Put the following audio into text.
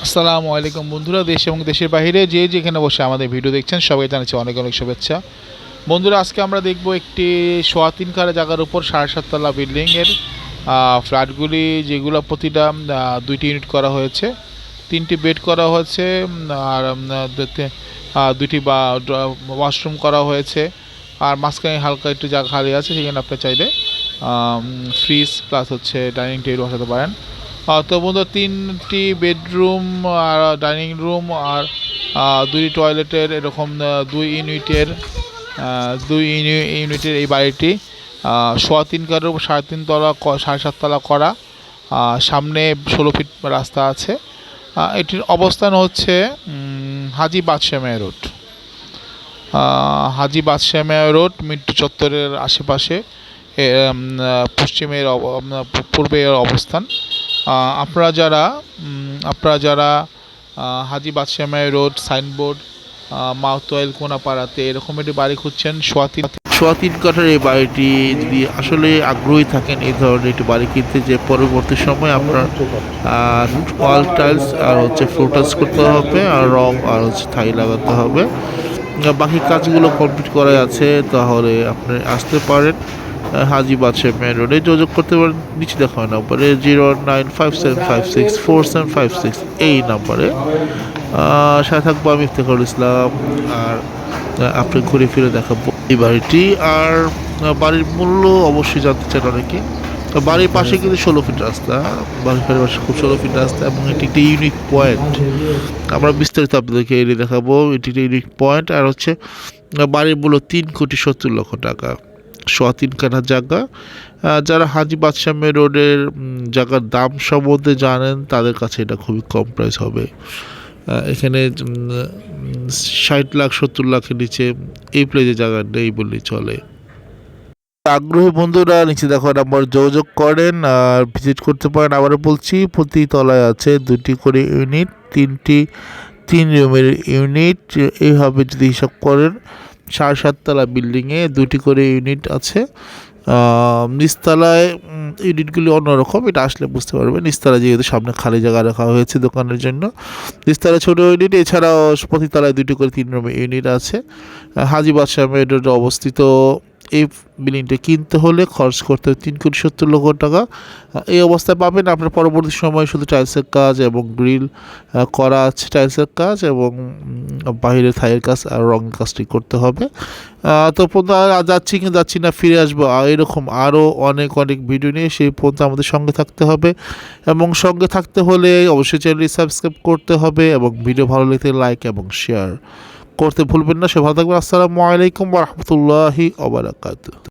আসসালামু আলাইকুম বন্ধুরা, দেশ এবং দেশের বাইরে যে যেখানে বসে আমাদের ভিডিও দেখছেন সবাই জানাচ্ছি অনেক অনেক শুভেচ্ছা। বন্ধুরা, আজকে আমরা দেখব একটি সোয়া তিন কারে জায়গার উপর 7.5 তলা বিল্ডিংয়ের ফ্ল্যাটগুলি, যেগুলো প্রতিটা 2টি ইউনিট করা হয়েছে, 3টি বেড করা হয়েছে, আর 2টি ওয়াশরুম করা হয়েছে, আর মাঝখানে হালকা একটু জায়গা খালি আছে, সেখানে আপনি চাইলে ফ্রিজ প্লাস হচ্ছে ডাইনিং টেবিল বসাতে পারেন। তো বন্ধু, 3টি বেডরুম আর ডাইনিং রুম আর 2টি টয়লেটের এরকম 2 ইউনিটের এই বাড়িটি সোয়া তিন কারের উপর 3.5 তলা 7.5 তলা করা। সামনে 16 ফিট রাস্তা আছে। এটির অবস্থান হচ্ছে হাজী বাদশাহ মেয়র রোড, হাজী বাদশাহ মেয়র রোড মিন্টু চত্বরের আশেপাশে, পশ্চিমের পূর্বে এর অবস্থান। আপনারা যারা হাজী বাদশাহ মেয়র রোড সাইনবোর্ড মাউতওয়েল কোনাপাড়াতে এরকম একটি বাড়ি খুঁজছেন, সোয়া তিন কাঠার এই বাড়িটি যদি আসলে আগ্রহী থাকেন এই ধরনের একটি বাড়ি কিনতে, যে পরবর্তী সময় আপনার ওয়াল টাইলস আর হচ্ছে ফ্লোর টাইলস করতে হবে, আর রং আর হচ্ছে থাই লাগাতে হবে, বাকি কাজগুলো কমপ্লিট করা আছে, তাহলে আপনি আসতে পারেন হাজী বাদশাহ মেন রোডে। যোগাযোগ করতে পারেন নিচে দেখা হয় নাম্বারে 09575647556 এই নাম্বারে। সাথে থাকবো আমি ইফতেখারুল ইসলাম, আর আপনি ঘুরে ফিরে দেখাবো এই বাড়িটি। আর বাড়ির মূল্য অবশ্যই জানতে চান অনেকে। বাড়ির পাশে কিন্তু 16 ফিট রাস্তা, বাড়ির পাশে খুব 16 ফিট রাস্তা, এবং এটি একটি ইউনিক পয়েন্ট। আমরা বিস্তারিত আপনাদেরকে এটি দেখাবো। এটি একটি ইউনিক পয়েন্ট, আর হচ্ছে বাড়ির মূল্য 3,70,00,000 টাকা, সোয়া তিন কাঠা জায়গা। যারা হাজী বাদশাহ মেন রোডের জায়গার দাম সম্বন্ধে জানেন তাদের কাছে এটা খুবই কম প্রাইস হবে। এখানে 60 লাখ 70 লাখের নিচে এই প্রাইজের জায়গা নেই বললেই চলে। আগ্রহী বন্ধুরা নিচে দেখো নাম্বার যোগাযোগ করেন আর ভিজিট করতে পারেন। আবারও বলছি, প্রতি তলায় আছে 2টি করে ইউনিট, 3 রুমের ইউনিট। এইভাবে যদি হিসাব করেন 7.5 তলা বিল্ডিংয়ে 2টি করে ইউনিট আছে। নিচতলায় ইউনিটগুলি অন্যরকম, এটা আসলে বুঝতে পারবেন। নিচতলায় যেহেতু সামনে খালি জায়গা রাখা হয়েছে দোকানের জন্য, নিচতলায় ছোটো ইউনিট, এছাড়াও প্রতিতলায় 2টি করে 3 রুমের ইউনিট আছে। হাজী বাদশাহ মেন রোডে অবস্থিত এই বিল্ডিংটা কিনতে হলে খরচ করতে হবে 3,70,00,000 টাকা। এই অবস্থায় পাবেন। আপনার পরবর্তী সময় শুধু টাইলসের কাজ এবং গ্রিল করা আছে, টাইলসের কাজ এবং বাইরের থাইয়ের কাজ আর রঙের কাজটি করতে হবে। তো যাচ্ছি না, ফিরে আসবো এরকম আরও অনেক ভিডিও নিয়ে। সেই পর্যন্ত আমাদের সঙ্গে থাকতে হবে, এবং সঙ্গে থাকতে হলে অবশ্যই চ্যানেলটি সাবস্ক্রাইব করতে হবে, এবং ভিডিও ভালো লাগলে লাইক এবং শেয়ার করতে ভুলবেন না। সে ভালো থাকবেন। আসসালামু আলাইকুম ওয়া রাহমাতুল্লাহি ওয়া বারাকাতুহু।